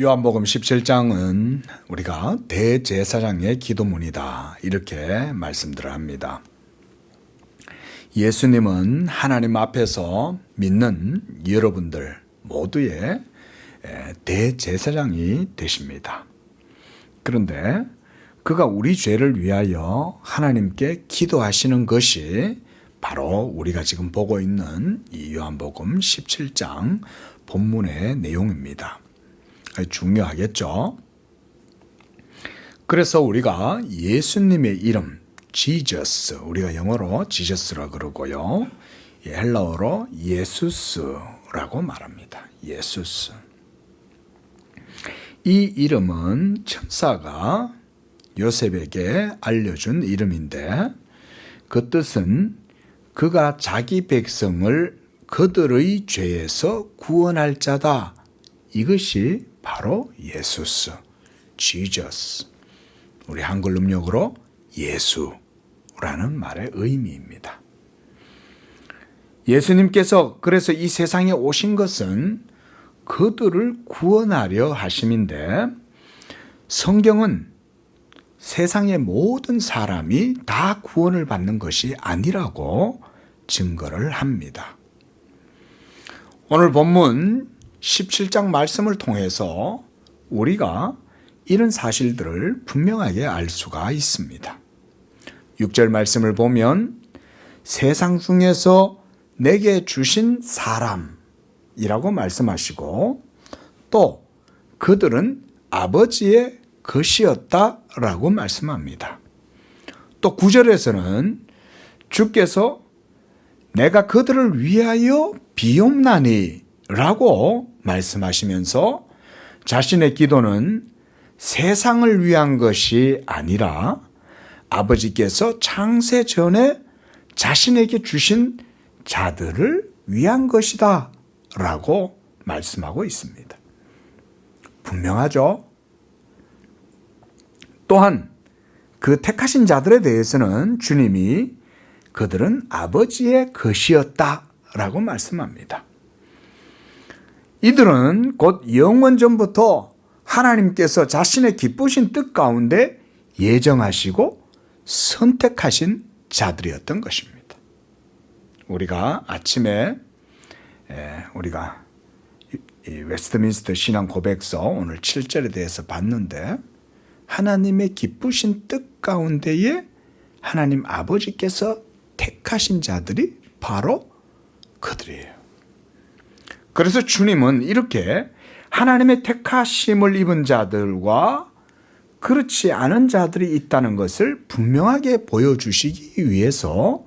요한복음 17장은 우리가 대제사장의 기도문이다 이렇게 말씀들을 합니다. 예수님은 하나님 앞에서 믿는 여러분들 모두의 대제사장이 되십니다. 그런데 그가 우리 죄를 위하여 하나님께 기도하시는 것이 바로 우리가 지금 보고 있는 이 요한복음 17장 본문의 내용입니다. 중요하겠죠? 그래서 우리가 예수님의 이름 Jesus, 우리가 영어로 지저스라 그러고요, 헬라어로 예수스라고 말합니다. 예수스. 이 이름은 천사가 요셉에게 알려준 이름인데 그 뜻은 그가 자기 백성을 그들의 죄에서 구원할 자다. 이것이 바로 예수스, Jesus. 우리 한글 음력으로 예수라는 말의 의미입니다. 예수님께서 그래서 이 세상에 오신 것은 그들을 구원하려 하심인데, 성경은 세상의 모든 사람이 다 구원을 받는 것이 아니라고 증거를 합니다. 오늘 본문 17장 말씀을 통해서 우리가 이런 사실들을 분명하게 알 수가 있습니다. 6절 말씀을 보면 세상 중에서 내게 주신 사람이라고 말씀하시고, 또 그들은 아버지의 것이었다라고 말씀합니다. 또 9절에서는 주께서 내가 그들을 위하여 비옵나니 라고 말씀하시면서 자신의 기도는 세상을 위한 것이 아니라 아버지께서 창세 전에 자신에게 주신 자들을 위한 것이다 라고 말씀하고 있습니다. 분명하죠? 또한 그 택하신 자들에 대해서는 주님이 그들은 아버지의 것이었다 라고 말씀합니다. 이들은 곧 영원전부터 하나님께서 자신의 기쁘신 뜻 가운데 예정하시고 선택하신 자들이었던 것입니다. 우리가 아침에 우리가 웨스트민스터 신앙 고백서 오늘 7절에 대해서 봤는데, 하나님의 기쁘신 뜻 가운데에 하나님 아버지께서 택하신 자들이 바로 그들이에요. 그래서 주님은 이렇게 하나님의 택하심을 입은 자들과 그렇지 않은 자들이 있다는 것을 분명하게 보여주시기 위해서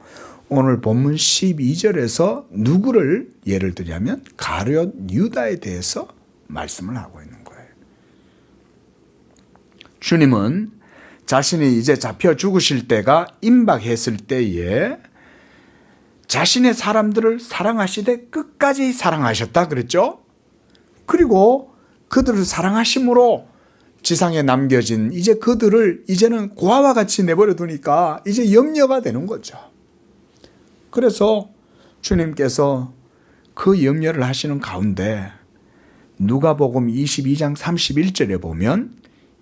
오늘 본문 12절에서 누구를 예를 들자면 가룟 유다에 대해서 말씀을 하고 있는 거예요. 주님은 자신이 이제 잡혀 죽으실 때가 임박했을 때에 자신의 사람들을 사랑하시되 끝까지 사랑하셨다 그랬죠? 그리고 그들을 사랑하심으로 지상에 남겨진 이제 그들을 이제는 고아와 같이 내버려 두니까 이제 염려가 되는 거죠. 그래서 주님께서 그 염려를 하시는 가운데 누가복음 22장 31절에 보면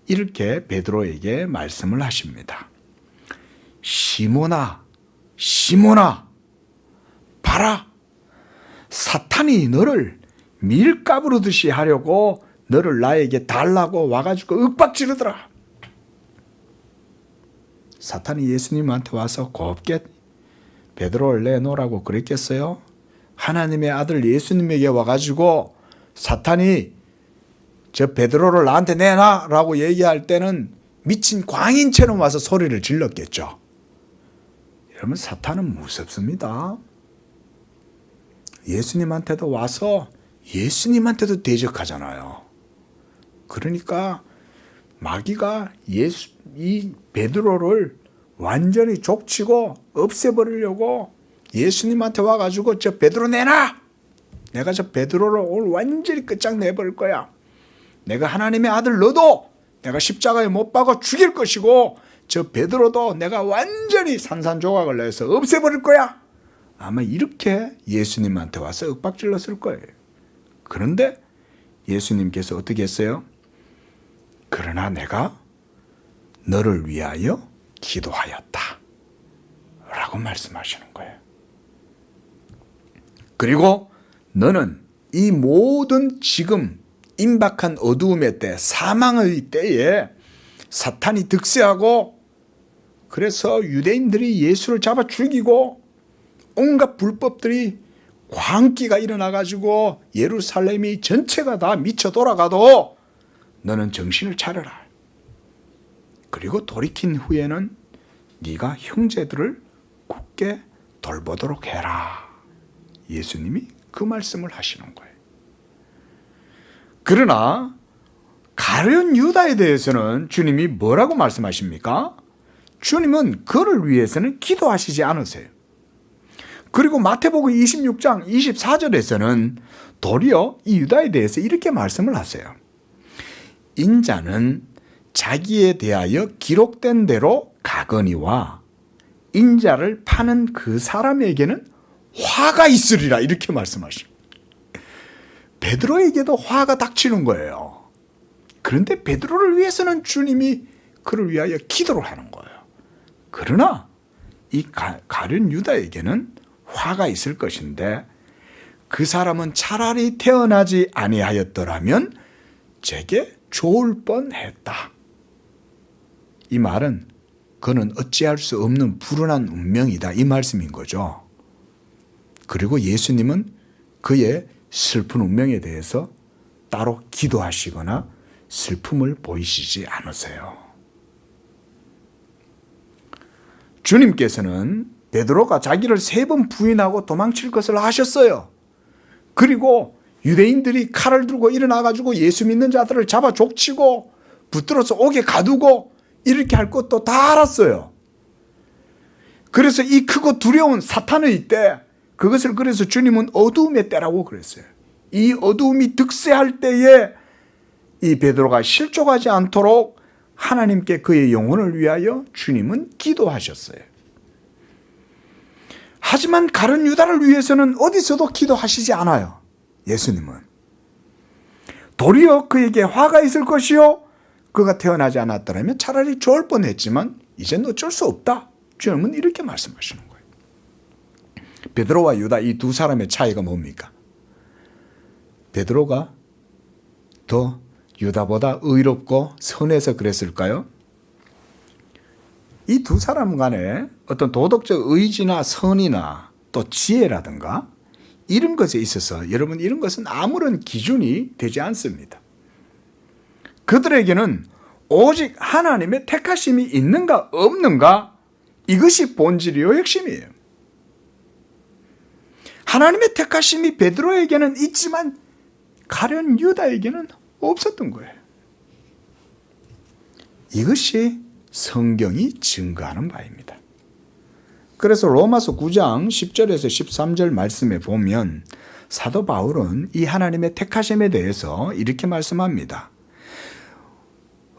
이렇게 베드로에게 말씀을 하십니다. 시몬아, 시몬아, 봐라, 사탄이 너를 밀가부르듯이 하려고 너를 나에게 달라고 와가지고 윽박지르더라. 사탄이 예수님한테 와서 곱게 베드로를 내놓으라고 그랬겠어요? 하나님의 아들 예수님에게 와가지고 사탄이 저 베드로를 나한테 내놔라고 얘기할 때는 미친 광인처럼 와서 소리를 질렀겠죠. 여러분, 사탄은 무섭습니다. 예수님한테도 와서 예수님한테도 대적하잖아요. 그러니까 마귀가 이 베드로를 완전히 족치고 없애버리려고 예수님한테 와가지고 저 베드로 내놔! 내가 저 베드로를 오늘 완전히 끝장내버릴 거야. 내가 하나님의 아들 너도 내가 십자가에 못 박아 죽일 것이고 저 베드로도 내가 완전히 산산조각을 내서 없애버릴 거야. 아마 이렇게 예수님한테 와서 윽박질렀을 거예요. 그런데 예수님께서 어떻게 했어요? 그러나 내가 너를 위하여 기도하였다 라고 말씀하시는 거예요. 그리고 너는 이 모든 지금 임박한 어두움의 때, 사망의 때에 사탄이 득세하고 그래서 유대인들이 예수를 잡아 죽이고 온갖 불법들이 광기가 일어나가지고 예루살렘이 전체가 다 미쳐 돌아가도 너는 정신을 차려라. 그리고 돌이킨 후에는 네가 형제들을 굳게 돌보도록 해라. 예수님이 그 말씀을 하시는 거예요. 그러나 가룟 유다에 대해서는 주님이 뭐라고 말씀하십니까? 주님은 그를 위해서는 기도하시지 않으세요. 그리고 마태복음 26장 24절에서는 도리어 이 유다에 대해서 이렇게 말씀을 하세요. 인자는 자기에 대하여 기록된 대로 가거니와 인자를 파는 그 사람에게는 화가 있으리라 이렇게 말씀하십니다. 베드로에게도 화가 닥치는 거예요. 그런데 베드로를 위해서는 주님이 그를 위하여 기도를 하는 거예요. 그러나 이 가룟 유다에게는 화가 있을 것인데 그 사람은 차라리 태어나지 아니하였더라면 제게 좋을 뻔했다. 이 말은 그는 어찌할 수 없는 불운한 운명이다 이 말씀인 거죠. 그리고 예수님은 그의 슬픈 운명에 대해서 따로 기도하시거나 슬픔을 보이시지 않으세요. 주님께서는 베드로가 자기를 3번 부인하고 도망칠 것을 하셨어요. 그리고 유대인들이 칼을 들고 일어나가지고 예수 믿는 자들을 잡아 족치고 붙들어서 옥에 가두고 이렇게 할 것도 다 알았어요. 그래서 이 크고 두려운 사탄의 때, 그것을 그래서 주님은 어두움의 때라고 그랬어요. 이 어두움이 득세할 때에 이 베드로가 실족하지 않도록 하나님께 그의 영혼을 위하여 주님은 기도하셨어요. 하지만 가룟 유다를 위해서는 어디서도 기도하시지 않아요. 예수님은. 도리어 그에게 화가 있을 것이요 그가 태어나지 않았더라면 차라리 좋을 뻔했지만 이제는 어쩔 수 없다. 주님은 이렇게 말씀하시는 거예요. 베드로와 유다 이 두 사람의 차이가 뭡니까? 베드로가 더 유다보다 의롭고 선해서 그랬을까요? 이 두 사람 간에 어떤 도덕적 의지나 선이나 또 지혜라든가 이런 것에 있어서 여러분 이런 것은 아무런 기준이 되지 않습니다. 그들에게는 오직 하나님의 택하심이 있는가 없는가 이것이 본질이요 핵심이에요. 하나님의 택하심이 베드로에게는 있지만 가룟 유다에게는 없었던 거예요. 이것이 성경이 증거하는 바입니다. 그래서 로마서 9장 10절에서 13절 말씀에 보면 사도 바울은 이 하나님의 택하심에 대해서 이렇게 말씀합니다.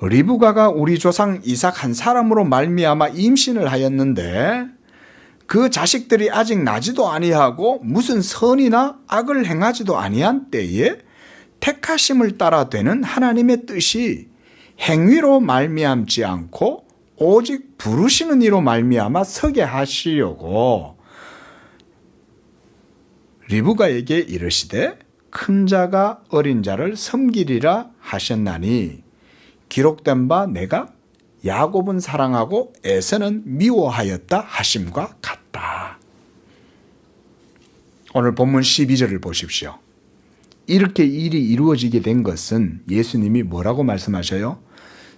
리브가가 우리 조상 이삭 한 사람으로 말미암아 임신을 하였는데 그 자식들이 아직 나지도 아니하고 무슨 선이나 악을 행하지도 아니한 때에 택하심을 따라 되는 하나님의 뜻이 행위로 말미암지 않고 오직 부르시는 이로 말미암아 서게 하시려고 리브가에게 이르시되 큰 자가 어린 자를 섬기리라 하셨나니 기록된 바 내가 야곱은 사랑하고 에서는 미워하였다 하심과 같다. 오늘 본문 12절을 보십시오. 이렇게 일이 이루어지게 된 것은 예수님이 뭐라고 말씀하셔요?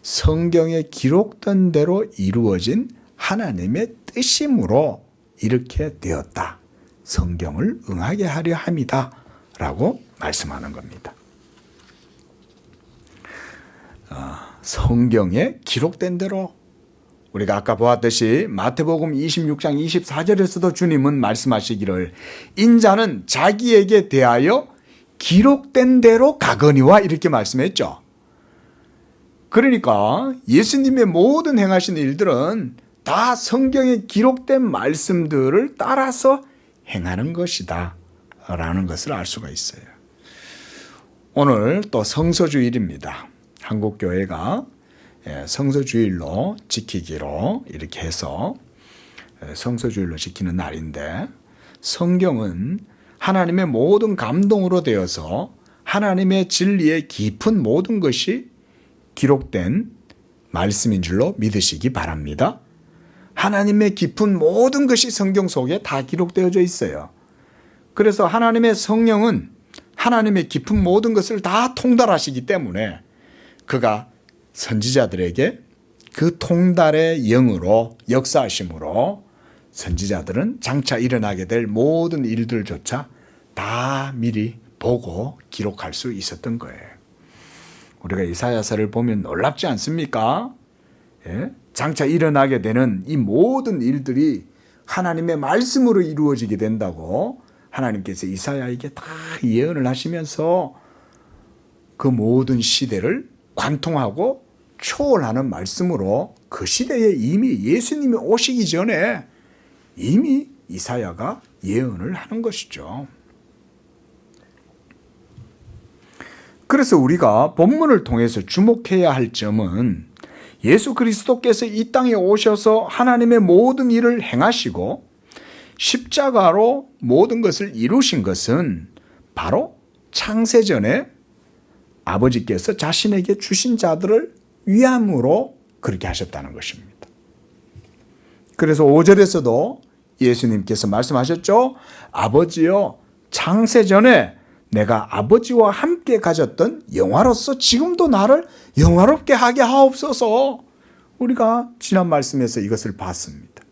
성경에 기록된 대로 이루어진 하나님의 뜻이므로 이렇게 되었다. 성경을 응하게 하려 함이다. 라고 말씀하는 겁니다. 성경에 기록된 대로 우리가 아까 보았듯이 마태복음 26장 24절에서도 주님은 말씀하시기를 인자는 자기에게 대하여 기록된 대로 가거니와 이렇게 말씀했죠. 그러니까 예수님의 모든 행하신 일들은 다 성경에 기록된 말씀들을 따라서 행하는 것이다 라는 것을 알 수가 있어요. 오늘 또 성서주일입니다. 한국교회가 성서주일로 지키기로 이렇게 해서 성서주일로 지키는 날인데, 성경은 하나님의 모든 감동으로 되어서 하나님의 진리의 깊은 모든 것이 기록된 말씀인 줄로 믿으시기 바랍니다. 하나님의 깊은 모든 것이 성경 속에 다 기록되어져 있어요. 그래서 하나님의 성령은 하나님의 깊은 모든 것을 다 통달하시기 때문에 그가 선지자들에게 그 통달의 영으로 역사하심으로 선지자들은 장차 일어나게 될 모든 일들조차 다 미리 보고 기록할 수 있었던 거예요. 우리가 이사야서를 보면 놀랍지 않습니까? 예? 장차 일어나게 되는 이 모든 일들이 하나님의 말씀으로 이루어지게 된다고 하나님께서 이사야에게 다 예언을 하시면서 그 모든 시대를 관통하고 초월하는 말씀으로 그 시대에 이미 예수님이 오시기 전에 이미 이사야가 예언을 하는 것이죠. 그래서 우리가 본문을 통해서 주목해야 할 점은 예수 그리스도께서 이 땅에 오셔서 하나님의 모든 일을 행하시고 십자가로 모든 것을 이루신 것은 바로 창세전에 아버지께서 자신에게 주신 자들을 위함으로 그렇게 하셨다는 것입니다. 그래서 5절에서도 예수님께서 말씀하셨죠. 아버지여, 창세전에 내가 아버지와 함께 가졌던 영화로서 지금도 나를 영화롭게 하게 하옵소서. 우리가 지난 말씀에서 이것을 봤습니다.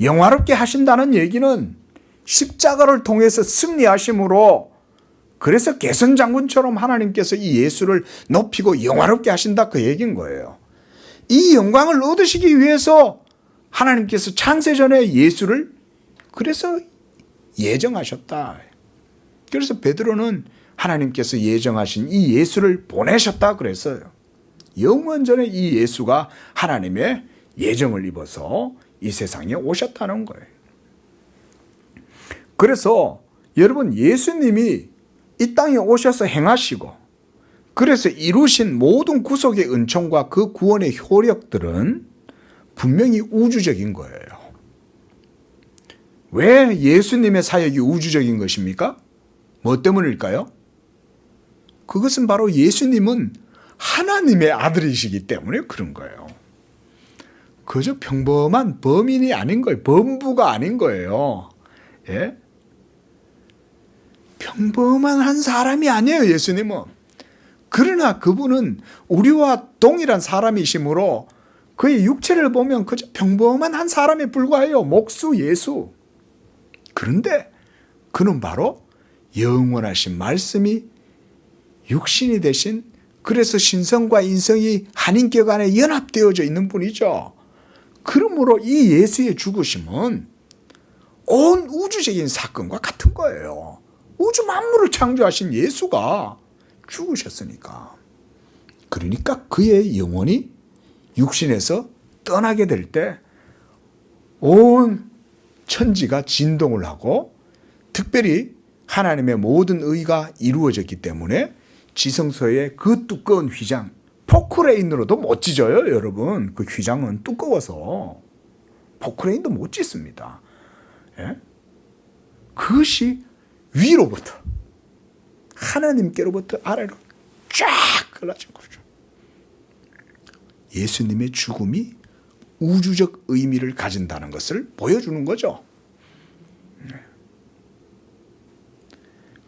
영화롭게 하신다는 얘기는 십자가를 통해서 승리하심으로, 그래서 개선장군처럼 하나님께서 이 예수를 높이고 영화롭게 하신다, 그 얘기인 거예요. 이 영광을 얻으시기 위해서 하나님께서 창세전에 예수를 그래서 예정하셨다. 그래서 베드로는 하나님께서 예정하신 이 예수를 보내셨다 그랬어요. 영원전에 이 예수가 하나님의 예정을 입어서 이 세상에 오셨다는 거예요. 그래서 여러분, 예수님이 이 땅에 오셔서 행하시고 그래서 이루신 모든 구속의 은총과 그 구원의 효력들은 분명히 우주적인 거예요. 왜 예수님의 사역이 우주적인 것입니까? 뭐 때문일까요? 그것은 바로 예수님은 하나님의 아들이시기 때문에 그런 거예요. 그저 평범한 범인이 아닌 거예요. 범부가 아닌 거예요. 예? 평범한 한 사람이 아니에요, 예수님은. 그러나 그분은 우리와 동일한 사람이시므로 그의 육체를 보면 그저 평범한 한 사람에 불과해요. 목수 예수. 그런데 그는 바로 영원하신 말씀이 육신이 되신, 그래서 신성과 인성이 한 인격 안에 연합되어져 있는 분이죠. 그러므로 이 예수의 죽으심은 온 우주적인 사건과 같은 거예요. 우주 만물을 창조하신 예수가 죽으셨으니까. 그러니까 그의 영혼이 육신에서 떠나게 될 때 온 천지가 진동을 하고, 특별히 하나님의 모든 의가 이루어졌기 때문에 지성소의 그 두꺼운 휘장, 포크레인으로도 못 찢어요, 여러분. 그 휘장은 두꺼워서 포크레인도 못 찢습니다. 예? 그것이 위로부터, 하나님께로부터 아래로 쫙 갈라진 거죠. 예수님의 죽음이 우주적 의미를 가진다는 것을 보여주는 거죠.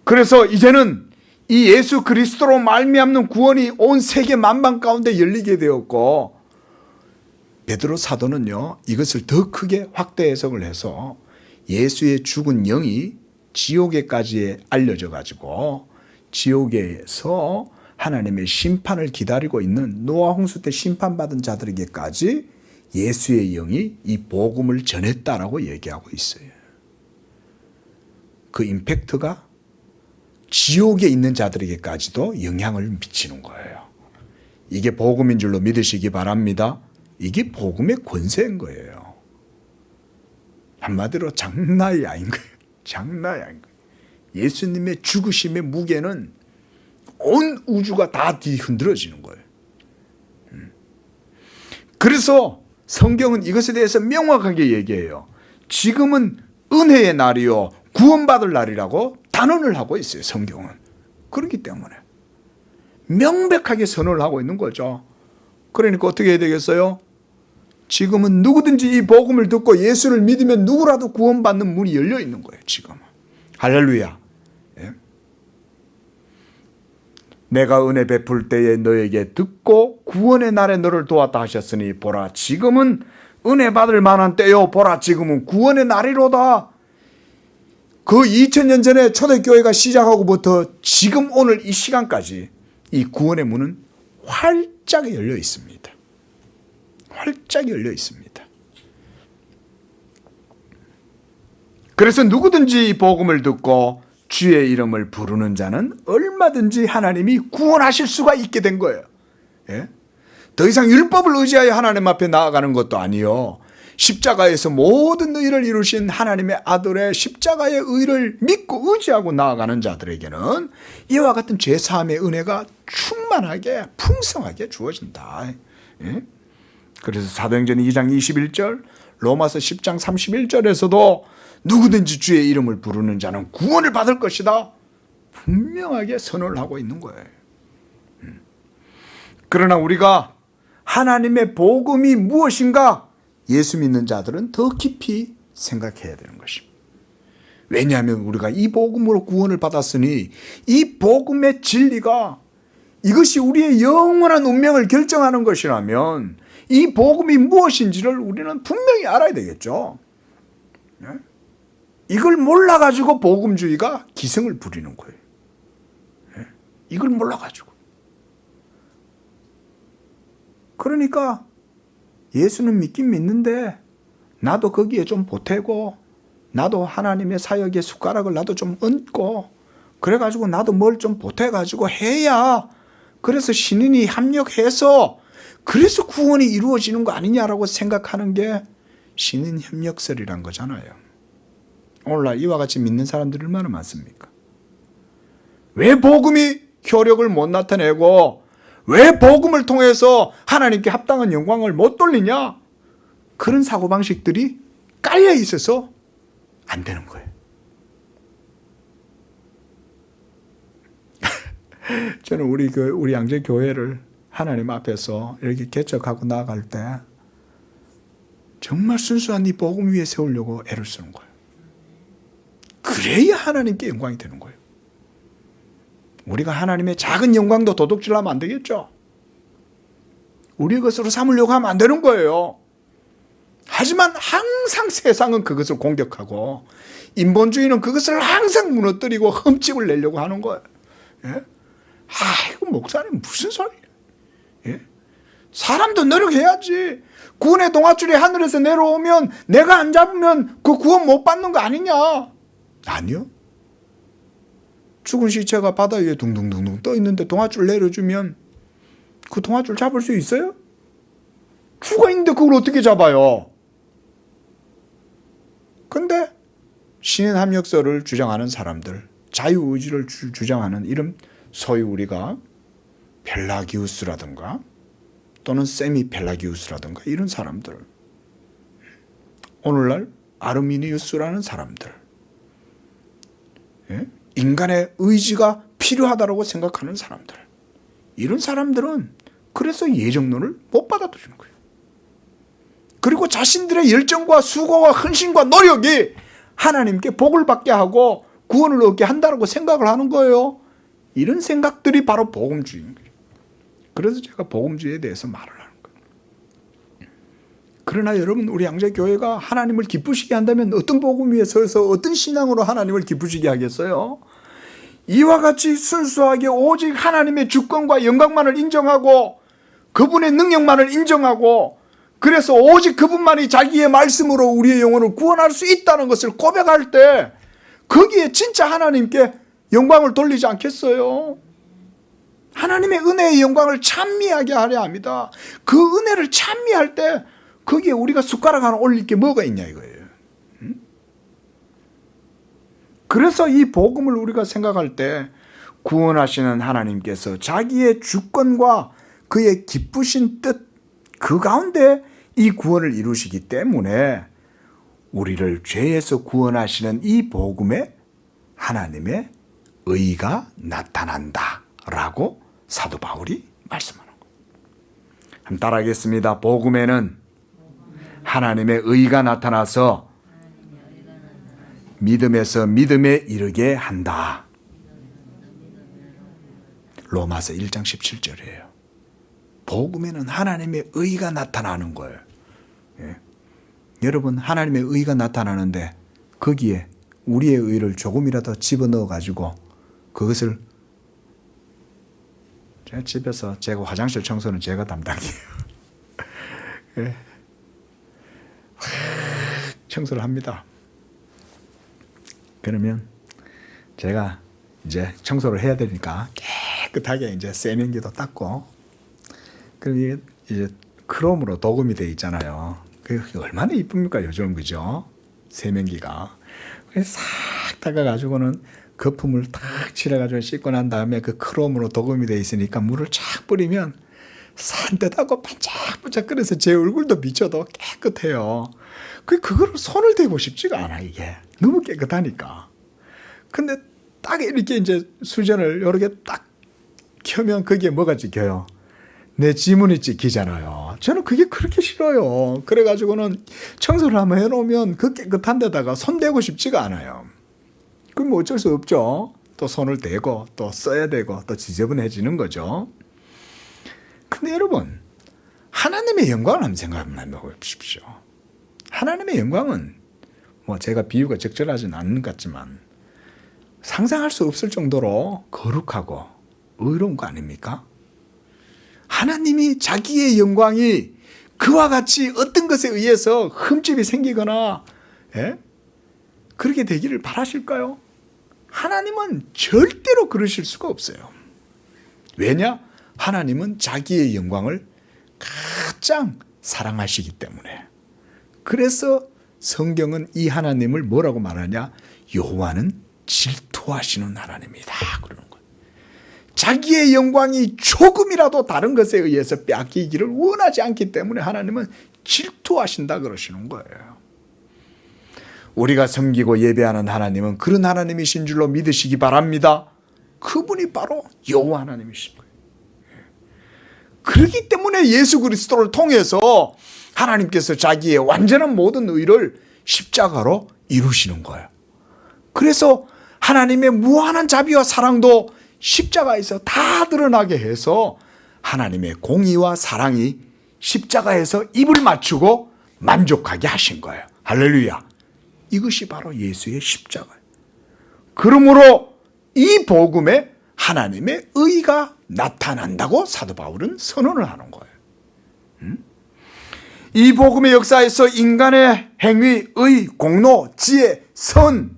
그래서 이제는 이 예수 그리스도로 말미암는 구원이 온 세계 만방 가운데 열리게 되었고, 베드로 사도는요, 이것을 더 크게 확대 해석을 해서 예수의 죽은 영이 지옥에까지 알려져 가지고 지옥에서 하나님의 심판을 기다리고 있는 노아 홍수 때 심판받은 자들에게까지 예수의 영이 이 복음을 전했다라고 얘기하고 있어요. 그 임팩트가 지옥에 있는 자들에게까지도 영향을 미치는 거예요. 이게 복음인 줄로 믿으시기 바랍니다. 이게 복음의 권세인 거예요. 한마디로 장난이 아닌 거예요. 장난이 아닌 거예요. 예수님의 죽으심의 무게는 온 우주가 다 뒤흔들어지는 거예요. 그래서 성경은 이것에 대해서 명확하게 얘기해요. 지금은 은혜의 날이요 구원받을 날이라고 단언을 하고 있어요. 성경은. 그렇기 때문에 명백하게 선언을 하고 있는 거죠. 그러니까 어떻게 해야 되겠어요? 지금은 누구든지 이 복음을 듣고 예수를 믿으면 누구라도 구원받는 문이 열려 있는 거예요. 지금은. 할렐루야. 예? 내가 은혜 베풀 때에 너에게 듣고 구원의 날에 너를 도왔다 하셨으니 보라 지금은 은혜 받을 만한 때요. 보라 지금은 구원의 날이로다. 그 2000년 전에 초대교회가 시작하고부터 지금 오늘 이 시간까지 이 구원의 문은 활짝 열려 있습니다. 활짝 열려 있습니다. 그래서 누구든지 이 복음을 듣고 주의 이름을 부르는 자는 얼마든지 하나님이 구원하실 수가 있게 된 거예요. 예? 더 이상 율법을 의지하여 하나님 앞에 나아가는 것도 아니요. 십자가에서 모든 의를 이루신 하나님의 아들의 십자가의 의를 믿고 의지하고 나아가는 자들에게는 이와 같은 죄사함의 은혜가 충만하게 풍성하게 주어진다. 예? 그래서 사도행전 2장 21절 로마서 10장 31절에서도 누구든지 주의 이름을 부르는 자는 구원을 받을 것이다. 분명하게 선언을 하고 있는 거예요. 그러나 우리가 하나님의 복음이 무엇인가 예수 믿는 자들은 더 깊이 생각해야 되는 것입니다. 왜냐하면 우리가 이 복음으로 구원을 받았으니 이 복음의 진리가 이것이 우리의 영원한 운명을 결정하는 것이라면 이 복음이 무엇인지를 우리는 분명히 알아야 되겠죠. 이걸 몰라가지고 복음주의가 기승을 부리는 거예요. 이걸 몰라가지고. 그러니까 예수는 믿긴 믿는데 나도 거기에 좀 보태고 나도 하나님의 사역의 숟가락을 나도 좀 얹고 그래가지고 나도 뭘 좀 보태가지고 해야 그래서 신인이 합력해서 그래서 구원이 이루어지는 거 아니냐라고 생각하는 게 신인 협력설이란 거잖아요. 오늘날 이와 같이 믿는 사람들이 얼마나 많습니까? 왜 복음이 효력을 못 나타내고 왜 복음을 통해서 하나님께 합당한 영광을 못 돌리냐? 그런 사고방식들이 깔려 있어서 안 되는 거예요. 저는 우리 양재 교회를 하나님 앞에서 이렇게 개척하고 나아갈 때 정말 순수한 이 복음 위에 세우려고 애를 쓰는 거예요. 그래야 하나님께 영광이 되는 거예요. 우리가 하나님의 작은 영광도 도둑질하면 안 되겠죠. 우리 것으로 삼으려고 하면 안 되는 거예요. 하지만 항상 세상은 그것을 공격하고 인본주의는 그것을 항상 무너뜨리고 흠집을 내려고 하는 거예요. 예? 아이고 목사님 무슨 소리예요. 예? 사람도 노력해야지. 구원의 동아줄이 하늘에서 내려오면 내가 안 잡으면 그 구원 못 받는 거 아니냐. 아니요. 죽은 시체가 바다 위에 둥둥둥둥 떠 있는데 동아줄 내려주면 그 동아줄 잡을 수 있어요? 죽어 있는데 그걸 어떻게 잡아요? 근데 신인합력설을 주장하는 사람들, 자유의지를 주장하는 이런 소위 우리가 펠라기우스라든가 또는 세미펠라기우스라든가 이런 사람들, 오늘날 아르미니우스라는 사람들, 예? 인간의 의지가 필요하다고 생각하는 사람들, 이런 사람들은 그래서 예정론을 못 받아들이는 거예요. 그리고 자신들의 열정과 수고와 헌신과 노력이 하나님께 복을 받게 하고 구원을 얻게 한다고 생각을 하는 거예요. 이런 생각들이 바로 복음주의인 거예요. 그래서 제가 복음주의에 대해서 말을 하는 거예요. 그러나 여러분, 우리 양재교회가 하나님을 기쁘시게 한다면 어떤 복음 위에 서서 어떤 신앙으로 하나님을 기쁘시게 하겠어요? 이와 같이 순수하게 오직 하나님의 주권과 영광만을 인정하고 그분의 능력만을 인정하고 그래서 오직 그분만이 자기의 말씀으로 우리의 영혼을 구원할 수 있다는 것을 고백할 때 거기에 진짜 하나님께 영광을 돌리지 않겠어요? 하나님의 은혜의 영광을 찬미하게 하려 합니다. 그 은혜를 찬미할 때 거기에 우리가 숟가락 하나 올릴 게 뭐가 있냐 이거예요. 그래서 이 복음을 우리가 생각할 때 구원하시는 하나님께서 자기의 주권과 그의 기쁘신 뜻, 그 가운데 이 구원을 이루시기 때문에 우리를 죄에서 구원하시는 이 복음에 하나님의 의가 나타난다라고 사도 바울이 말씀하는 거예요. 한번 따라하겠습니다. 복음에는 하나님의 의가 나타나서 믿음에서 믿음에 이르게 한다. 로마서 1장 17절이에요. 복음에는 하나님의 의가 나타나는 거예요. 예. 여러분, 하나님의 의가 나타나는데 거기에 우리의 의를 조금이라도 집어넣어 가지고 그것을 제가 집에서 제가 화장실 청소는 제가 담당해요. 예. 청소를 합니다. 그러면 제가 이제 청소를 해야 되니까 깨끗하게 이제 세면기도 닦고, 그럼 이게 이제 크롬으로 도금이 돼 있잖아요. 그게 얼마나 이쁩니까 요즘, 그죠? 세면기가. 싹 닦아가지고는 거품을 탁 칠해가지고 씻고 난 다음에 그 크롬으로 도금이 돼 있으니까 물을 쫙 뿌리면 산뜻하고 반짝반짝 끓여서 제 얼굴도 비춰도 깨끗해요. 그걸 손을 대고 싶지가 않아, 이게. 너무 깨끗하니까. 근데 딱 이렇게 이제 수전을 이렇게 딱 켜면 거기에 뭐가 찍혀요? 내 지문이 찍히잖아요. 저는 그게 그렇게 싫어요. 그래가지고는 청소를 한번 해놓으면 그 깨끗한 데다가 손 대고 싶지가 않아요. 그럼 뭐 어쩔 수 없죠. 또 손을 대고 또 써야 되고 또 지저분해지는 거죠. 근데 여러분, 하나님의 영광을 한번 생각해 보십시오. 하나님의 영광은 뭐 제가 비유가 적절하진 않는 것 같지만 상상할 수 없을 정도로 거룩하고 의로운 거 아닙니까? 하나님이 자기의 영광이 그와 같이 어떤 것에 의해서 흠집이 생기거나 그렇게 되기를 바라실까요? 하나님은 절대로 그러실 수가 없어요. 왜냐? 하나님은 자기의 영광을 가장 사랑하시기 때문에. 그래서 성경은 이 하나님을 뭐라고 말하냐? 여호와는 질투하시는 하나님이다 그러는 거예요. 자기의 영광이 조금이라도 다른 것에 의해서 빼앗기기를 원하지 않기 때문에 하나님은 질투하신다 그러시는 거예요. 우리가 섬기고 예배하는 하나님은 그런 하나님이신 줄로 믿으시기 바랍니다. 그분이 바로 여호와 하나님이신 거예요. 그렇기 때문에 예수 그리스도를 통해서 하나님께서 자기의 완전한 모든 의를 십자가로 이루시는 거예요. 그래서 하나님의 무한한 자비와 사랑도 십자가에서 다 드러나게 해서 하나님의 공의와 사랑이 십자가에서 입을 맞추고 만족하게 하신 거예요. 할렐루야. 이것이 바로 예수의 십자가예요. 그러므로 이 복음에 하나님의 의가 나타난다고 사도 바울은 선언을 하는 거예요. 이 복음의 역사에서 인간의 행위, 의, 공로, 지혜, 선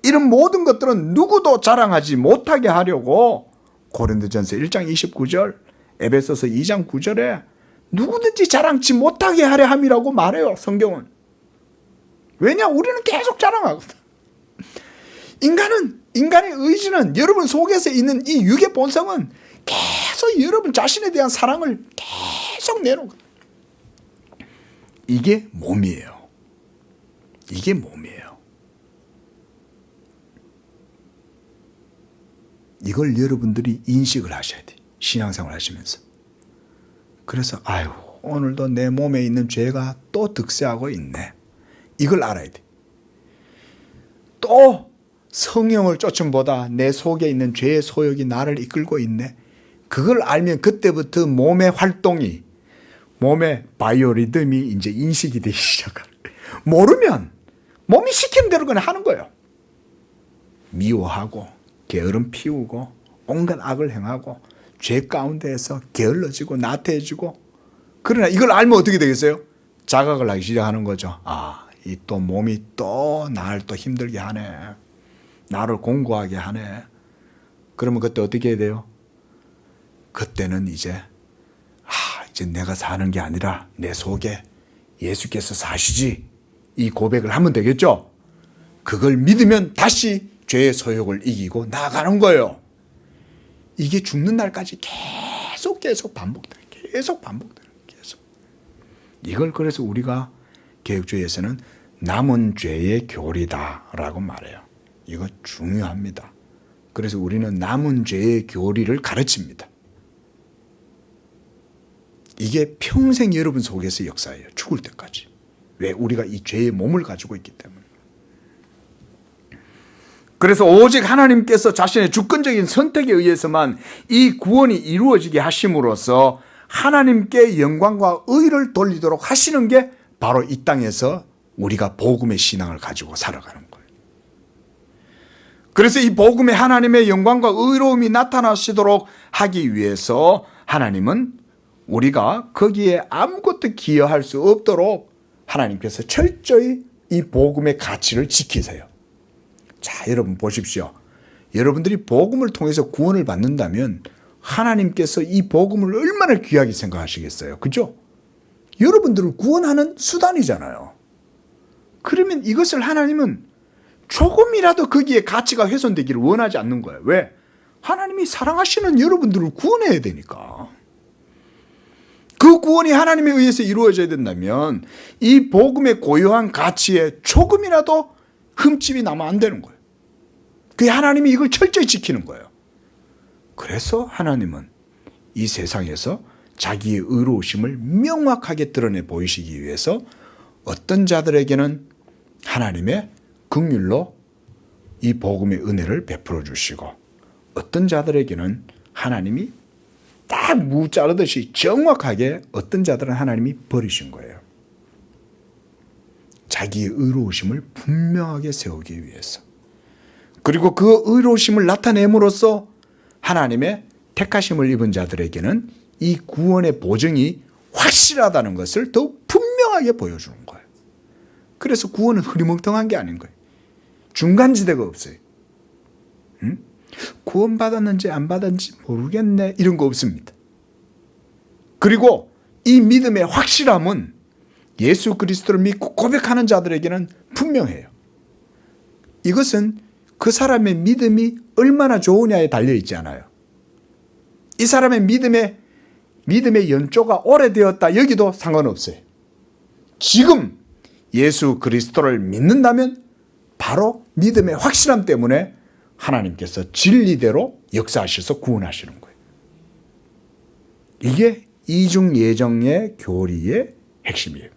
이런 모든 것들은 누구도 자랑하지 못하게 하려고 고린도전서 1장 29절, 에베소서 2장 9절에 누구든지 자랑치 못하게 하려 함이라고 말해요. 성경은. 왜냐? 우리는 계속 자랑하거든. 인간의 의지는 여러분 속에서 있는 이 육의 본성은 계속 여러분 자신에 대한 사랑을 계속 내놓거든. 이게 몸이에요. 이게 몸이에요. 이걸 여러분들이 인식을 하셔야 돼. 신앙생활 하시면서. 그래서 아유, 오늘도 내 몸에 있는 죄가 또 득세하고 있네. 이걸 알아야 돼. 또 성령을 쫓음보다 내 속에 있는 죄의 소욕이 나를 이끌고 있네. 그걸 알면 그때부터 몸의 활동이, 몸의 바이오리듬이 이제 인식이 되기 시작해요. 모르면 몸이 시키는 대로 그냥 하는 거예요. 미워하고 게으름 피우고 온갖 악을 행하고 죄 가운데에서 게을러지고 나태해지고. 그러나 이걸 알면 어떻게 되겠어요? 자각을 하기 시작하는 거죠. 아, 이 또 몸이 또 나를 또 힘들게 하네. 나를 공고하게 하네. 그러면 그때 어떻게 해야 돼요? 그때는 이제 내가 사는 게 아니라 내 속에 예수께서 사시지, 이 고백을 하면 되겠죠? 그걸 믿으면 다시 죄의 소욕을 이기고 나아가는 거예요. 이게 죽는 날까지 계속 반복돼요. 계속. 이걸 그래서 우리가 개혁주의에서는 남은 죄의 교리다라고 말해요. 이거 중요합니다. 그래서 우리는 남은 죄의 교리를 가르칩니다. 이게 평생 여러분 속에서 역사예요. 죽을 때까지. 왜? 우리가 이 죄의 몸을 가지고 있기 때문에. 그래서 오직 하나님께서 자신의 주권적인 선택에 의해서만 이 구원이 이루어지게 하심으로써 하나님께 영광과 의를 돌리도록 하시는 게 바로 이 땅에서 우리가 복음의 신앙을 가지고 살아가는 거예요. 그래서 이 복음의 하나님의 영광과 의로움이 나타나시도록 하기 위해서 하나님은 우리가 거기에 아무것도 기여할 수 없도록 하나님께서 철저히 이 복음의 가치를 지키세요. 자, 여러분 보십시오. 여러분들이 복음을 통해서 구원을 받는다면 하나님께서 이 복음을 얼마나 귀하게 생각하시겠어요. 그죠? 여러분들을 구원하는 수단이잖아요. 그러면 이것을 하나님은 조금이라도 거기에 가치가 훼손되기를 원하지 않는 거예요. 왜? 하나님이 사랑하시는 여러분들을 구원해야 되니까. 그 구원이 하나님에 의해서 이루어져야 된다면 이 복음의 고유한 가치에 조금이라도 흠집이 나면 안 되는 거예요. 그게 하나님이 이걸 철저히 지키는 거예요. 그래서 하나님은 이 세상에서 자기의 의로우심을 명확하게 드러내 보이시기 위해서 어떤 자들에게는 하나님의 긍휼로 이 복음의 은혜를 베풀어 주시고 어떤 자들에게는 하나님이 딱 무 자르듯이 정확하게 어떤 자들은 하나님이 버리신 거예요. 자기의 의로우심을 분명하게 세우기 위해서. 그리고 그 의로우심을 나타냄으로써 하나님의 택하심을 입은 자들에게는 이 구원의 보증이 확실하다는 것을 더욱 분명하게 보여주는 거예요. 그래서 구원은 흐리멍텅한 게 아닌 거예요. 중간지대가 없어요. 구원받았는지 안 받았는지 모르겠네 이런 거 없습니다. 그리고 이 믿음의 확실함은 예수 그리스도를 믿고 고백하는 자들에게는 분명해요. 이것은 그 사람의 믿음이 얼마나 좋으냐에 달려있지 않아요. 이 사람의 믿음의 연조가 오래되었다 여기도 상관없어요. 지금 예수 그리스도를 믿는다면 바로 믿음의 확실함 때문에 하나님께서 진리대로 역사하셔서 구원하시는 거예요. 이게 이중 예정의 교리의 핵심이에요.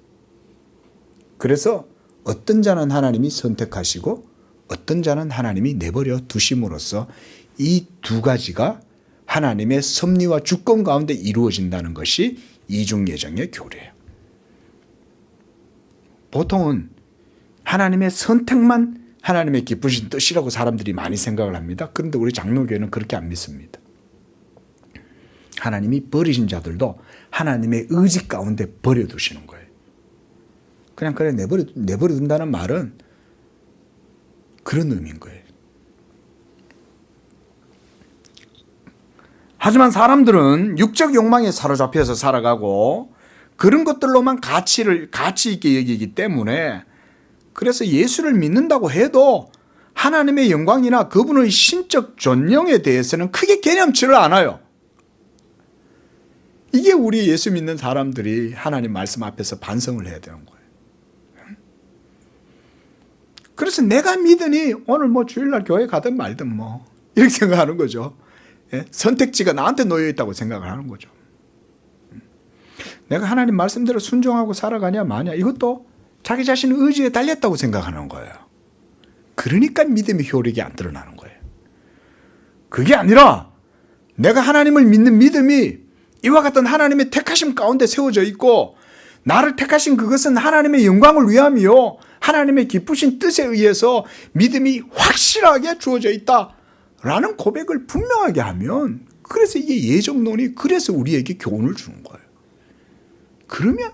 그래서 어떤 자는 하나님이 선택하시고 어떤 자는 하나님이 내버려 두심으로써 이 두 가지가 하나님의 섭리와 주권 가운데 이루어진다는 것이 이중 예정의 교리예요. 보통은 하나님의 선택만 하나님의 기쁘신 뜻이라고 사람들이 많이 생각을 합니다. 그런데 우리 장로교회는 그렇게 안 믿습니다. 하나님이 버리신 자들도 하나님의 의지 가운데 버려두시는 거예요. 그냥 그래 내버려둔다는 말은 그런 의미인 거예요. 하지만 사람들은 육적 욕망에 사로잡혀서 살아가고 그런 것들로만 가치 있게 여기기 때문에 그래서 예수를 믿는다고 해도 하나님의 영광이나 그분의 신적 존영에 대해서는 크게 개념치를 않아요. 이게 우리 예수 믿는 사람들이 하나님 말씀 앞에서 반성을 해야 되는 거예요. 그래서 내가 믿으니 오늘 뭐 주일날 교회 가든 말든 뭐 이렇게 생각하는 거죠. 선택지가 나한테 놓여 있다고 생각을 하는 거죠. 내가 하나님 말씀대로 순종하고 살아가냐 마냐 이것도 자기 자신의 의지에 달렸다고 생각하는 거예요. 그러니까 믿음의 효력이 안 드러나는 거예요. 그게 아니라 내가 하나님을 믿는 믿음이 이와 같은 하나님의 택하심 가운데 세워져 있고 나를 택하신 그것은 하나님의 영광을 위함이요 하나님의 기쁘신 뜻에 의해서 믿음이 확실하게 주어져 있다라는 고백을 분명하게 하면 그래서 이게 예정론이 그래서 우리에게 교훈을 주는 거예요. 그러면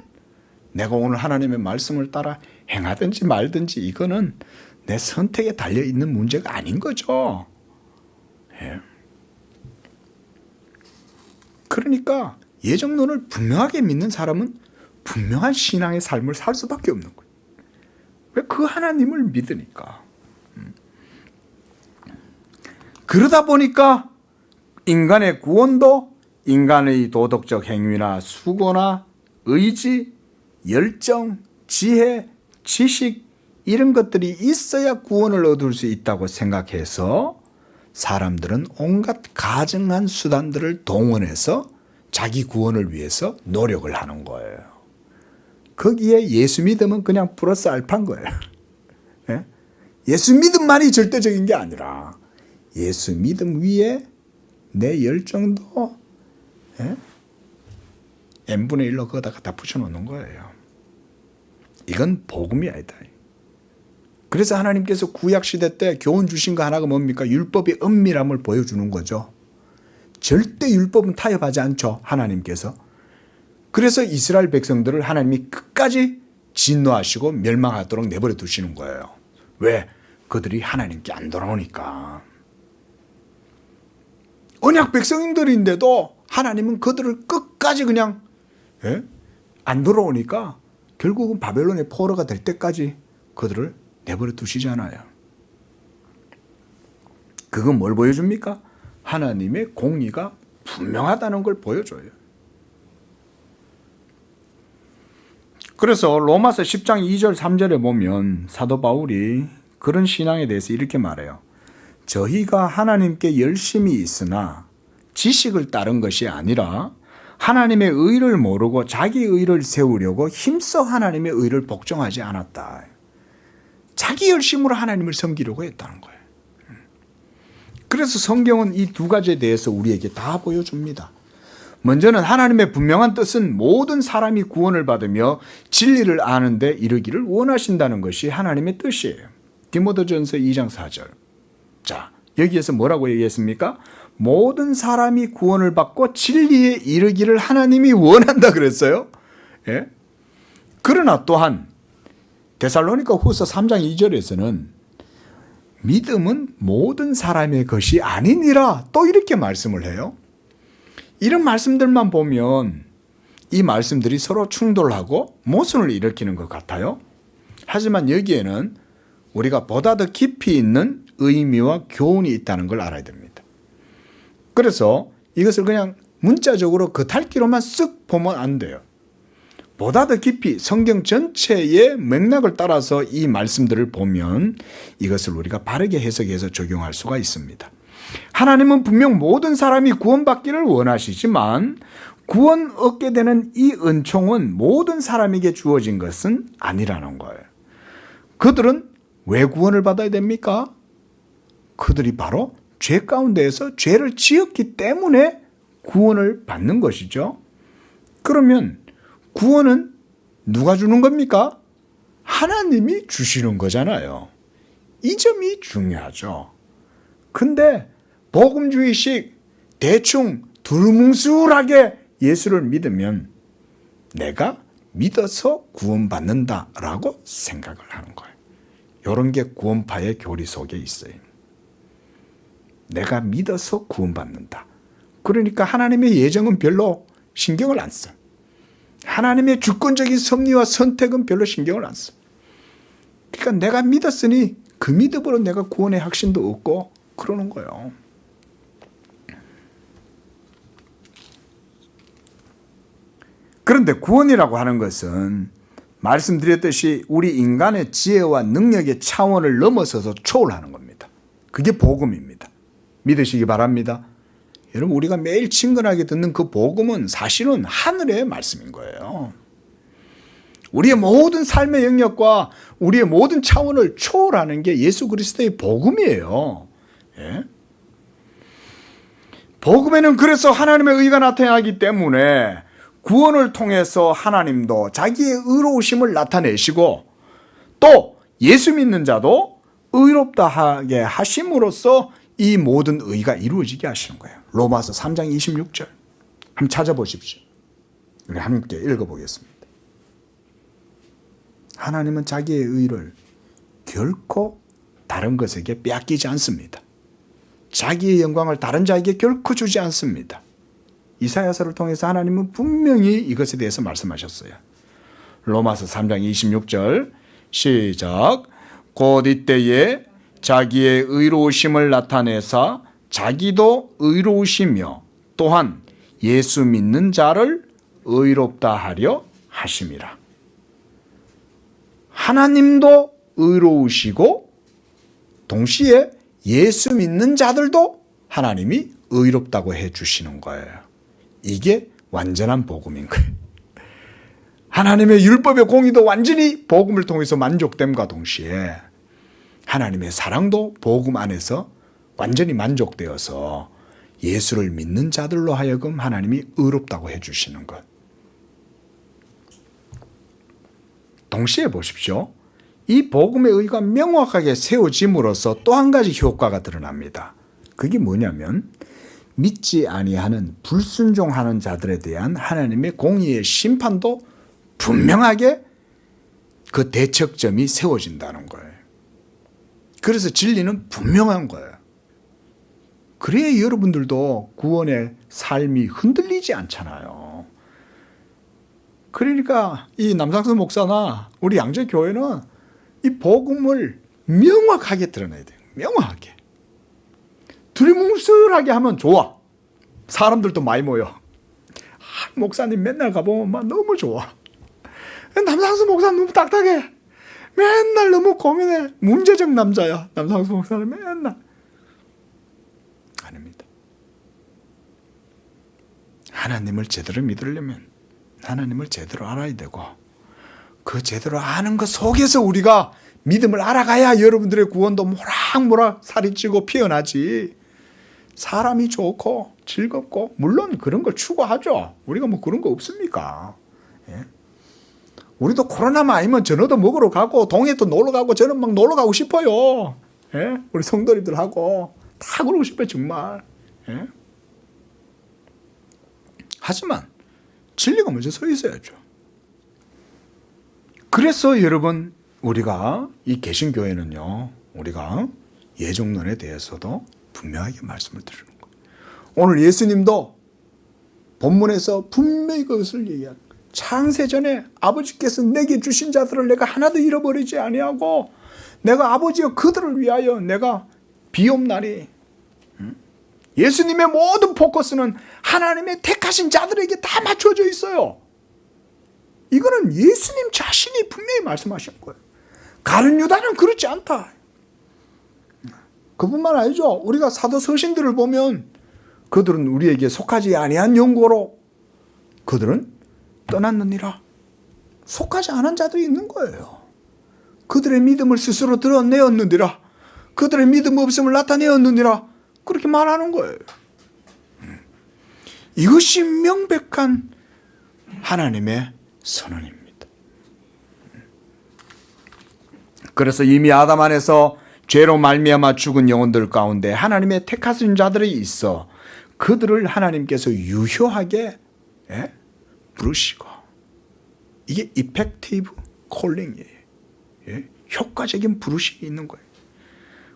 내가 오늘 하나님의 말씀을 따라 행하든지 말든지 이거는 내 선택에 달려있는 문제가 아닌 거죠. 예. 그러니까 예정론을 분명하게 믿는 사람은 분명한 신앙의 삶을 살 수밖에 없는 거예요. 왜? 그 하나님을 믿으니까. 그러다 보니까 인간의 구원도 인간의 도덕적 행위나 수고나 의지 열정, 지혜, 지식 이런 것들이 있어야 구원을 얻을 수 있다고 생각해서 사람들은 온갖 가증한 수단들을 동원해서 자기 구원을 위해서 노력을 하는 거예요. 거기에 예수 믿음은 그냥 플러스 알파인 거예요. 예? 예수 믿음만이 절대적인 게 아니라 예수 믿음 위에 내 열정도 n분의 1로 거기다가 다 붙여놓는 거예요. 이건 복음이 아니다. 그래서 하나님께서 구약시대 때 교훈 주신 거 하나가 뭡니까? 율법의 은밀함을 보여주는 거죠. 절대 율법은 타협하지 않죠. 하나님께서. 그래서 이스라엘 백성들을 하나님이 끝까지 진노하시고 멸망하도록 내버려 두시는 거예요. 왜? 그들이 하나님께 안 돌아오니까. 언약 백성들인데도 하나님은 그들을 끝까지 그냥 안 돌아오니까 결국은 바벨론의 포로가 될 때까지 그들을 내버려 두시잖아요. 그건 뭘 보여줍니까? 하나님의 공의가 분명하다는 걸 보여줘요. 그래서 로마서 10장 2절 3절에 보면 사도 바울이 그런 신앙에 대해서 이렇게 말해요. 저희가 하나님께 열심히 있으나 지식을 따른 것이 아니라 하나님의 의를 모르고 자기 의를 세우려고 힘써 하나님의 의를 복종하지 않았다. 자기 열심으로 하나님을 섬기려고 했다는 거예요. 그래서 성경은 이 두 가지에 대해서 우리에게 다 보여줍니다. 먼저는 하나님의 분명한 뜻은 모든 사람이 구원을 받으며 진리를 아는 데 이르기를 원하신다는 것이 하나님의 뜻이에요. 디모데전서 2장 4절. 자, 여기에서 뭐라고 얘기했습니까? 모든 사람이 구원을 받고 진리에 이르기를 하나님이 원한다 그랬어요. 예? 그러나 또한 데살로니가 후서 3장 2절에서는 믿음은 모든 사람의 것이 아니니라 또 이렇게 말씀을 해요. 이런 말씀들만 보면 이 말씀들이 서로 충돌하고 모순을 일으키는 것 같아요. 하지만 여기에는 우리가 보다 더 깊이 있는 의미와 교훈이 있다는 걸 알아야 됩니다. 그래서 이것을 그냥 문자적으로 겉핥기로만 쓱 보면 안 돼요. 보다 더 깊이 성경 전체의 맥락을 따라서 이 말씀들을 보면 이것을 우리가 바르게 해석해서 적용할 수가 있습니다. 하나님은 분명 모든 사람이 구원받기를 원하시지만 구원 얻게 되는 이 은총은 모든 사람에게 주어진 것은 아니라는 거예요. 그들은 왜 구원을 받아야 됩니까? 그들이 바로 죄 가운데에서 죄를 지었기 때문에 구원을 받는 것이죠. 그러면 구원은 누가 주는 겁니까? 하나님이 주시는 거잖아요. 이 점이 중요하죠. 근데 복음주의식 대충 두루뭉술하게 예수를 믿으면 내가 믿어서 구원받는다라고 생각을 하는 거예요. 이런 게 구원파의 교리 속에 있어요. 내가 믿어서 구원받는다. 그러니까 하나님의 예정은 별로 신경을 안 써. 하나님의 주권적인 섭리와 선택은 별로 신경을 안 써. 그러니까 내가 믿었으니 그 믿음으로 내가 구원의 확신도 얻고 그러는 거예요. 그런데 구원이라고 하는 것은 말씀드렸듯이 우리 인간의 지혜와 능력의 차원을 넘어서서 초월하는 겁니다. 그게 복음입니다. 믿으시기 바랍니다. 여러분, 우리가 매일 친근하게 듣는 그 복음은 사실은 하늘의 말씀인 거예요. 우리의 모든 삶의 영역과 우리의 모든 차원을 초월하는 게 예수 그리스도의 복음이에요. 예? 복음에는 그래서 하나님의 의가 나타나기 때문에 구원을 통해서 하나님도 자기의 의로우심을 나타내시고 또 예수 믿는 자도 의롭다 하게 하심으로써 이 모든 의가 이루어지게 하시는 거예요. 로마서 3장 26절 한번 찾아보십시오. 우리 함께 읽어보겠습니다. 하나님은 자기의 의를 결코 다른 것에게 빼앗기지 않습니다. 자기의 영광을 다른 자에게 결코 주지 않습니다. 이사야서를 통해서 하나님은 분명히 이것에 대해서 말씀하셨어요. 로마서 3장 26절 시작. 곧 이때에 자기의 의로우심을 나타내사 자기도 의로우시며 또한 예수 믿는 자를 의롭다 하려 하심이라. 하나님도 의로우시고 동시에 예수 믿는 자들도 하나님이 의롭다고 해주시는 거예요. 이게 완전한 복음인 거예요. 하나님의 율법의 공의도 완전히 복음을 통해서 만족됨과 동시에 하나님의 사랑도 복음 안에서 완전히 만족되어서 예수를 믿는 자들로 하여금 하나님이 의롭다고 해주시는 것. 동시에 보십시오. 이 복음의 의가 명확하게 세워짐으로써 또 한 가지 효과가 드러납니다. 그게 뭐냐면 믿지 아니하는 불순종하는 자들에 대한 하나님의 공의의 심판도 분명하게 그 대척점이 세워진다는 거예요. 그래서 진리는 분명한 거예요. 그래야 여러분들도 구원의 삶이 흔들리지 않잖아요. 그러니까 이 남상수 목사나 우리 양재교회는 이 복음을 명확하게 드러내야 돼요. 명확하게. 두리뭉술하게 하면 좋아. 사람들도 많이 모여. 목사님 맨날 가보면 막 너무 좋아. 남상수 목사 너무 딱딱해. 맨날 너무 고민해. 문제적 남자야. 남상수 목사는 맨날. 아닙니다. 하나님을 제대로 믿으려면 하나님을 제대로 알아야 되고 그 제대로 아는 것 속에서 우리가 믿음을 알아가야 여러분들의 구원도 모락모락 살이 찌고 피어나지. 사람이 좋고 즐겁고 물론 그런 걸 추구하죠. 우리가 뭐 그런 거 없습니까? 예? 우리도 코로나만 아니면 전어도 먹으러 가고 동해도 놀러 가고 저는 막 놀러 가고 싶어요. 예? 우리 성도님들하고 다 그러고 싶어요 정말. 예? 하지만 진리가 먼저 서 있어야죠. 그래서 여러분 우리가 이 개신교회는요. 우리가 예정론에 대해서도 분명하게 말씀을 드리는 거예요. 오늘 예수님도 본문에서 분명히 그것을 얘기하는 거예요. 창세전에 아버지께서 내게 주신 자들을 내가 하나도 잃어버리지 아니하고 내가 아버지여 그들을 위하여 내가 비옵나니. 예수님의 모든 포커스는 하나님의 택하신 자들에게 다 맞춰져 있어요. 이거는 예수님 자신이 분명히 말씀하신 거예요. 가룟 유다는 그렇지 않다. 그뿐만 아니죠. 우리가 사도 서신들을 보면 그들은 우리에게 속하지 아니한 영고로 그들은 떠났느니라. 속하지 않은 자들이 있는 거예요. 그들의 믿음을 스스로 드러내었느니라. 그들의 믿음 없음을 나타내었느니라. 그렇게 말하는 거예요. 이것이 명백한 하나님의 선언입니다. 그래서 이미 아담 안에서 죄로 말미암아 죽은 영혼들 가운데 하나님의 택하신 자들이 있어 그들을 하나님께서 유효하게 부르시고 이게 effective calling이에요. 효과적인 부르심이 있는 거예요.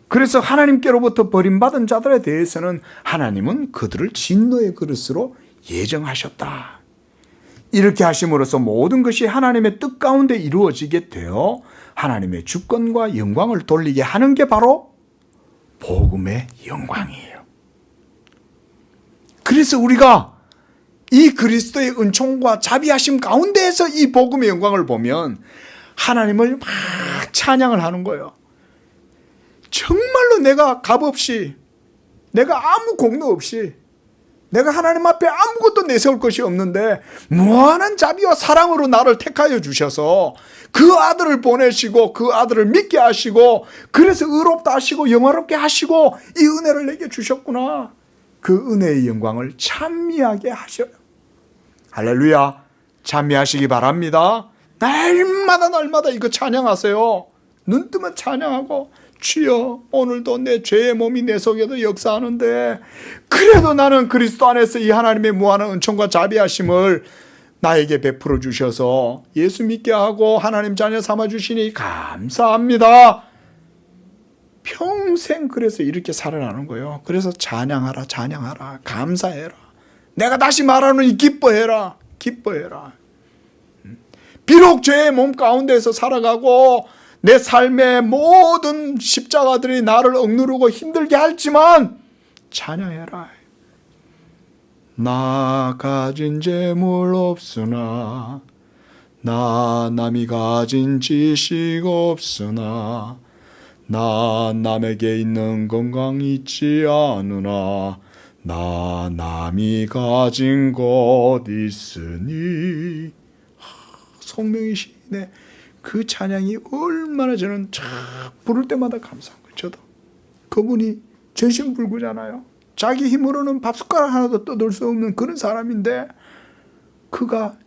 그래서 하나님께로부터 버림받은 자들에 대해서는 하나님은 그들을 진노의 그릇으로 예정하셨다. 이렇게 하심으로써 모든 것이 하나님의 뜻 가운데 이루어지게 되어 하나님의 주권과 영광을 돌리게 하는 게 바로 복음의 영광이에요. 그래서 우리가 이 그리스도의 은총과 자비하심 가운데에서 이 복음의 영광을 보면 하나님을 막 찬양을 하는 거예요. 정말로 내가 값없이, 내가 아무 공로 없이, 내가 하나님 앞에 아무것도 내세울 것이 없는데 무한한 자비와 사랑으로 나를 택하여 주셔서 그 아들을 보내시고 그 아들을 믿게 하시고 그래서 의롭다 하시고 영화롭게 하시고 이 은혜를 내게 주셨구나. 그 은혜의 영광을 찬미하게 하셔요. 할렐루야. 찬미하시기 바랍니다. 날마다 이거 찬양하세요. 눈 뜨면 찬양하고 주여 오늘도 내 죄의 몸이 내 속에도 역사하는데 그래도 나는 그리스도 안에서 이 하나님의 무한한 은총과 자비하심을 나에게 베풀어 주셔서 예수 믿게 하고 하나님 자녀 삼아 주시니 감사합니다. 평생 그래서 이렇게 살아나는 거예요. 그래서 찬양하라 찬양하라 감사해라. 내가 다시 말하노니 기뻐해라 기뻐해라. 비록 죄의 몸 가운데서 살아가고 내 삶의 모든 십자가들이 나를 억누르고 힘들게 할지만 찬양해라. 나 가진 재물 없으나 나 남이 가진 지식 없으나 나 남에게 있는 건강 있지 않으나 나 남이 가진 것 있으니. 송명희 시인의 그 찬양이 얼마나 저는 참 부를 때마다 감사한 거예요. 저도 그분이 전신불구잖아요. 자기 힘으로는 밥숟가락 하나도 떠들 수 없는 그런 사람인데 그가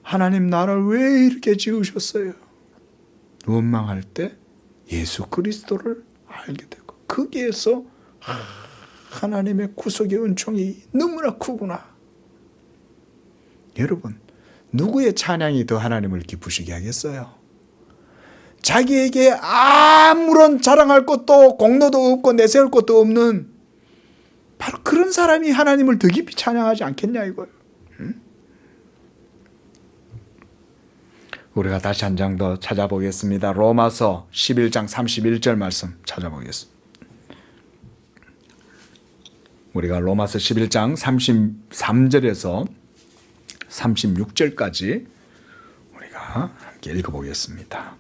하나님 나를 왜 이렇게 지으셨어요? 원망할 때 예수 그리스도를 알게 되고 거기에서 하나님의 구속의 은총이 너무나 크구나. 여러분, 누구의 찬양이 더 하나님을 기쁘시게 하겠어요? 자기에게 아무런 자랑할 것도 공로도 없고 내세울 것도 없는 바로 그런 사람이 하나님을 더 깊이 찬양하지 않겠냐 이거예요. 우리가 다시 한 장 더 찾아보겠습니다. 로마서 11장 31절 말씀 찾아보겠습니다. 우리가 로마서 11장 33절에서 36절까지 우리가 함께 읽어보겠습니다.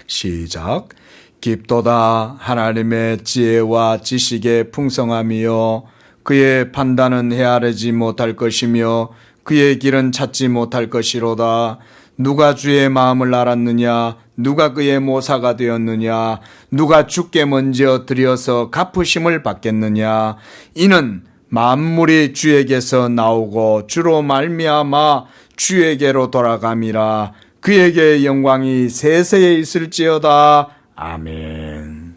시작. 깊도다 하나님의 지혜와 지식의 풍성함이요 그의 판단은 헤아리지 못할 것이며 그의 길은 찾지 못할 것이로다. 누가 주의 마음을 알았느냐? 누가 그의 모사가 되었느냐? 누가 주께 먼저 드려서 갚으심을 받겠느냐? 이는 만물이 주에게서 나오고 주로 말미암아 주에게로 돌아감이라. 그에게 영광이 세세에 있을지어다. 아멘.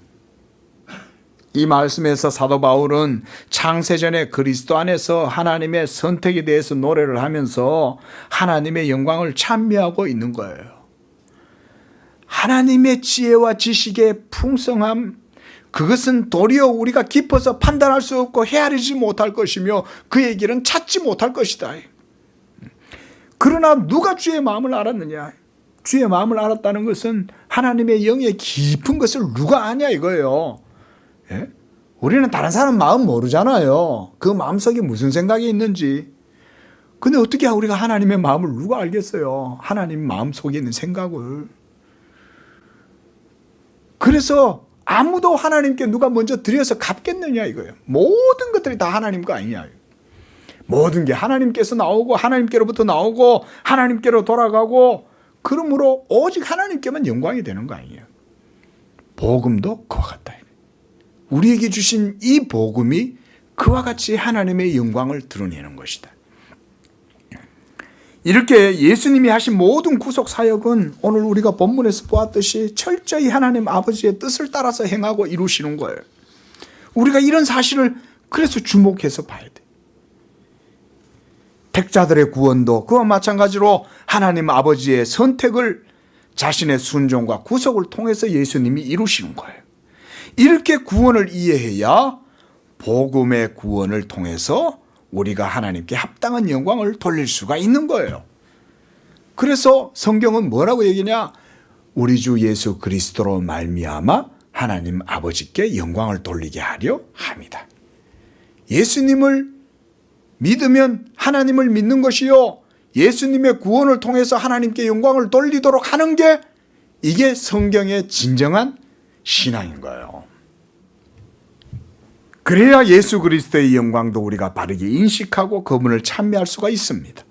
이 말씀에서 사도 바울은 창세전에 그리스도 안에서 하나님의 선택에 대해서 노래를 하면서 하나님의 영광을 찬미하고 있는 거예요. 하나님의 지혜와 지식의 풍성함, 그것은 도리어 우리가 깊어서 판단할 수 없고 헤아리지 못할 것이며 그의 길은 찾지 못할 것이다. 그러나 누가 주의 마음을 알았느냐? 주의 마음을 알았다는 것은 하나님의 영의 깊은 것을 누가 아냐 이거예요. 예? 우리는 다른 사람 마음 모르잖아요. 그 마음속에 무슨 생각이 있는지. 근데 어떻게 우리가 하나님의 마음을 누가 알겠어요? 하나님 마음속에 있는 생각을. 그래서 아무도 하나님께 누가 먼저 드려서 갚겠느냐 이거예요. 모든 것들이 다 하나님 거 아니냐. 모든 게 하나님께서 나오고 하나님께로부터 나오고 하나님께로 돌아가고 그러므로 오직 하나님께만 영광이 되는 거 아니에요. 복음도 그와 같다. 우리에게 주신 이 복음이 그와 같이 하나님의 영광을 드러내는 것이다. 이렇게 예수님이 하신 모든 구속 사역은 오늘 우리가 본문에서 보았듯이 철저히 하나님 아버지의 뜻을 따라서 행하고 이루시는 거예요. 우리가 이런 사실을 그래서 주목해서 봐야 돼. 택자들의 구원도 그와 마찬가지로 하나님 아버지의 선택을 자신의 순종과 구속을 통해서 예수님이 이루시는 거예요. 이렇게 구원을 이해해야 복음의 구원을 통해서 우리가 하나님께 합당한 영광을 돌릴 수가 있는 거예요. 그래서 성경은 뭐라고 얘기냐? 우리 주 예수 그리스도로 말미암아 하나님 아버지께 영광을 돌리게 하려 합니다. 예수님을 믿으면 하나님을 믿는 것이요, 예수님의 구원을 통해서 하나님께 영광을 돌리도록 하는 게 이게 성경의 진정한 신앙인 거예요. 그래야 예수 그리스도의 영광도 우리가 바르게 인식하고 그분을 찬미할 수가 있습니다.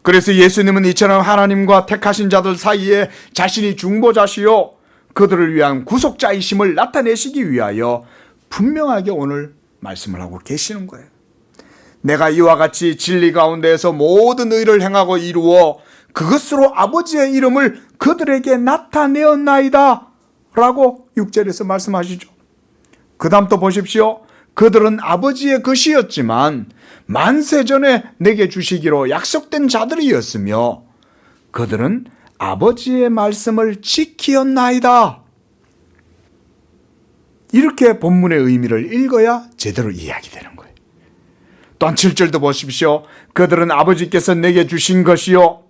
그래서 예수님은 이처럼 하나님과 택하신 자들 사이에 자신이 중보자시요 그들을 위한 구속자이심을 나타내시기 위하여 분명하게 오늘 말씀을 하고 계시는 거예요. 내가 이와 같이 진리 가운데에서 모든 의를 행하고 이루어 그것으로 아버지의 이름을 그들에게 나타내었나이다 라고 6절에서 말씀하시죠. 그 다음 또 보십시오. 그들은 아버지의 것이었지만 만세전에 내게 주시기로 약속된 자들이었으며 그들은 아버지의 말씀을 지키었나이다. 이렇게 본문의 의미를 읽어야 제대로 이해하게 되는 거예요. 또한 7절도 보십시오. 그들은 아버지께서 내게 주신 것이요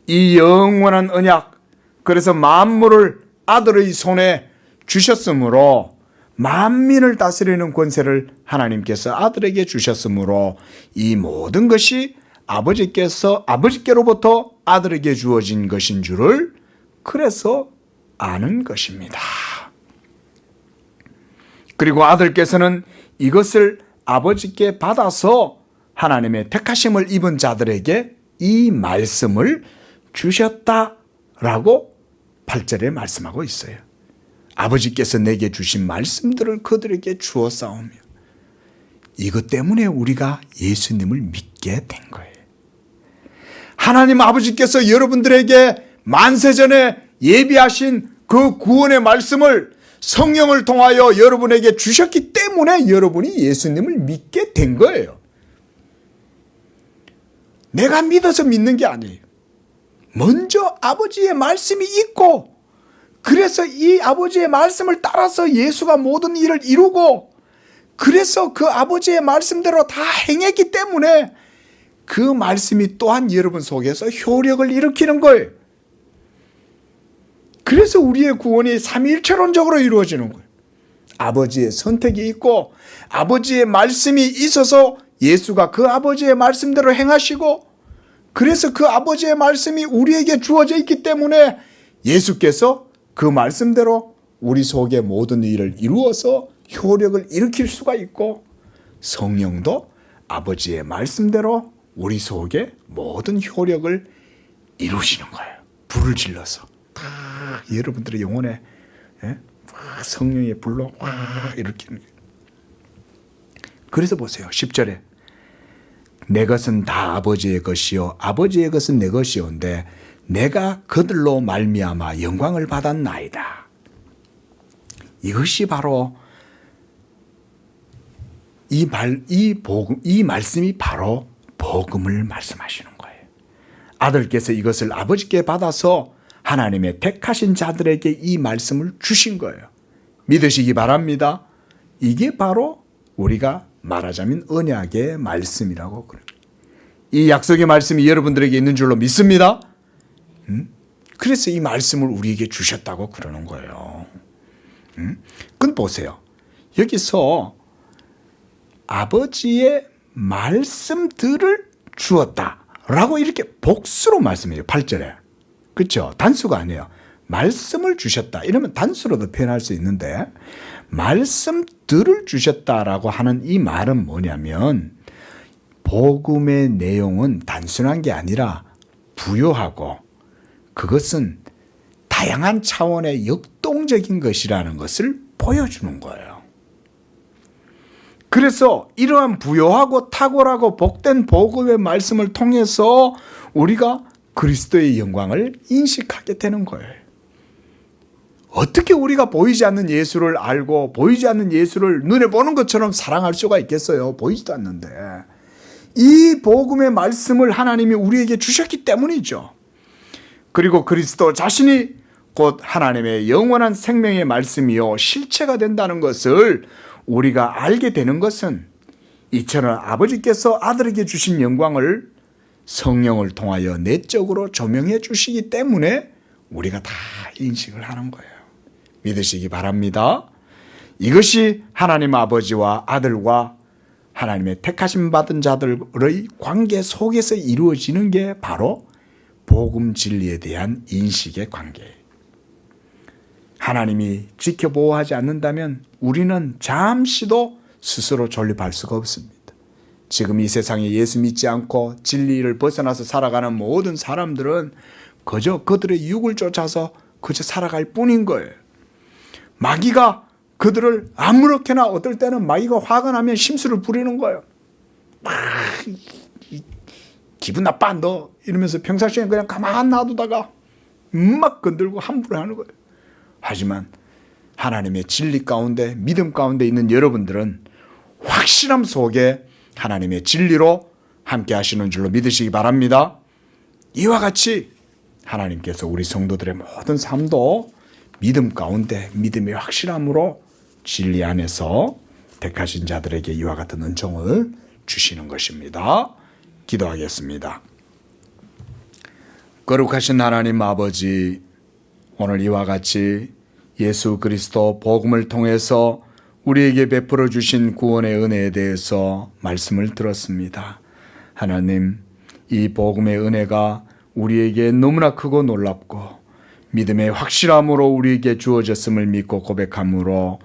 이 영원한 언약, 그래서 만물을 아들의 손에 주셨으므로 만민을 다스리는 권세를 하나님께서 아들에게 주셨으므로 이 모든 것이 아버지께로부터 아들에게 주어진 것인 줄을 그래서 아는 것입니다. 그리고 아들께서는 이것을 아버지께 받아서 하나님의 택하심을 입은 자들에게 이 말씀을 주셨다라고 8절에 말씀하고 있어요. 아버지께서 내게 주신 말씀들을 그들에게 주었사오며, 이것 때문에 우리가 예수님을 믿게 된 거예요. 하나님 아버지께서 여러분들에게 만세전에 예비하신 그 구원의 말씀을 성령을 통하여 여러분에게 주셨기 때문에 여러분이 예수님을 믿게 된 거예요. 내가 믿어서 믿는 게 아니에요. 먼저 아버지의 말씀이 있고, 그래서 이 아버지의 말씀을 따라서 예수가 모든 일을 이루고, 그래서 그 아버지의 말씀대로 다 행했기 때문에 그 말씀이 또한 여러분 속에서 효력을 일으키는 거예요. 그래서 우리의 구원이 삼위일체론적으로 이루어지는 거예요. 아버지의 선택이 있고 아버지의 말씀이 있어서 예수가 그 아버지의 말씀대로 행하시고, 그래서 그 아버지의 말씀이 우리에게 주어져 있기 때문에 예수께서 그 말씀대로 우리 속에 모든 일을 이루어서 효력을 일으킬 수가 있고, 성령도 아버지의 말씀대로 우리 속에 모든 효력을 이루시는 거예요. 불을 질러서 여러분들의 영혼에 성령의 불로 일으키는 거예요. 그래서 보세요. 10절에 내 것은 다 아버지의 것이요 아버지의 것은 내 것이온데 내가 그들로 말미암아 영광을 받았나이다. 이것이 바로 이 말씀이 바로 복음을 말씀하시는 거예요. 아들께서 이것을 아버지께 받아서 하나님의 택하신 자들에게 이 말씀을 주신 거예요. 믿으시기 바랍니다. 이게 바로 우리가 말하자면 언약의 말씀이라고 그래요. 이 약속의 말씀이 여러분들에게 있는 줄로 믿습니다. 그래서 이 말씀을 우리에게 주셨다고 그러는 거예요. 그건 보세요. 여기서 아버지의 말씀들을 주었다라고 이렇게 복수로 말씀해요. 8절에. 그렇죠? 단수가 아니에요. 말씀을 주셨다. 이러면 단수로도 표현할 수 있는데, 말씀들을 주셨다라고 하는 이 말은 뭐냐면, 복음의 내용은 단순한 게 아니라 부요하고, 그것은 다양한 차원의 역동적인 것이라는 것을 보여주는 거예요. 그래서 이러한 부요하고 탁월하고 복된 복음의 말씀을 통해서 우리가 그리스도의 영광을 인식하게 되는 거예요. 어떻게 우리가 보이지 않는 예수를 알고 보이지 않는 예수를 눈에 보는 것처럼 사랑할 수가 있겠어요? 보이지도 않는데. 이 복음의 말씀을 하나님이 우리에게 주셨기 때문이죠. 그리고 그리스도 자신이 곧 하나님의 영원한 생명의 말씀이요 실체가 된다는 것을 우리가 알게 되는 것은 이처럼 아버지께서 아들에게 주신 영광을 성령을 통하여 내적으로 조명해 주시기 때문에 우리가 다 인식을 하는 거예요. 믿으시기 바랍니다. 이것이 하나님 아버지와 아들과 하나님의 택하심 받은 자들의 관계 속에서 이루어지는 게 바로 복음 진리에 대한 인식의 관계예요. 하나님이 지켜보호하지 않는다면 우리는 잠시도 스스로 존립할 수가 없습니다. 지금 이 세상에 예수 믿지 않고 진리를 벗어나서 살아가는 모든 사람들은 그저 그들의 육을 쫓아서 그저 살아갈 뿐인 거예요. 마귀가 그들을 아무렇게나, 어떨 때는 마귀가 화가 나면 심술을 부리는 거예요. 기분 나빠 너 이러면서 평상시에 그냥 가만 놔두다가 막 건들고 함부로 하는 거예요. 하지만 하나님의 진리 가운데 믿음 가운데 있는 여러분들은 확실함 속에 하나님의 진리로 함께 하시는 줄로 믿으시기 바랍니다. 이와 같이 하나님께서 우리 성도들의 모든 삶도 믿음 가운데 믿음의 확실함으로 진리 안에서 택하신 자들에게 이와 같은 은총을 주시는 것입니다. 기도하겠습니다. 거룩하신 하나님 아버지, 오늘 이와 같이 예수 그리스도 복음을 통해서 우리에게 베풀어 주신 구원의 은혜에 대해서 말씀을 들었습니다. 하나님, 이 복음의 은혜가 우리에게 너무나 크고 놀랍고 믿음의 확실함으로 우리에게 주어졌음을 믿고 고백함으로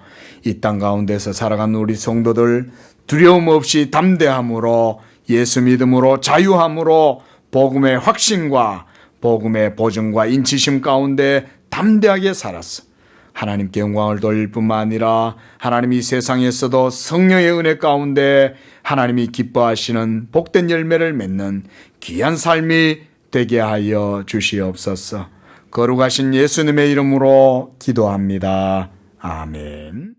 이 땅 가운데서 살아가는 우리 성도들 두려움 없이 담대함으로 예수 믿음으로 자유함으로 복음의 확신과 복음의 보증과 인치심 가운데 담대하게 살았어. 하나님께 영광을 돌릴 뿐만 아니라 하나님이 세상에서도 성령의 은혜 가운데 하나님이 기뻐하시는 복된 열매를 맺는 귀한 삶이 되게 하여 주시옵소서. 거룩하신 예수님의 이름으로 기도합니다. 아멘.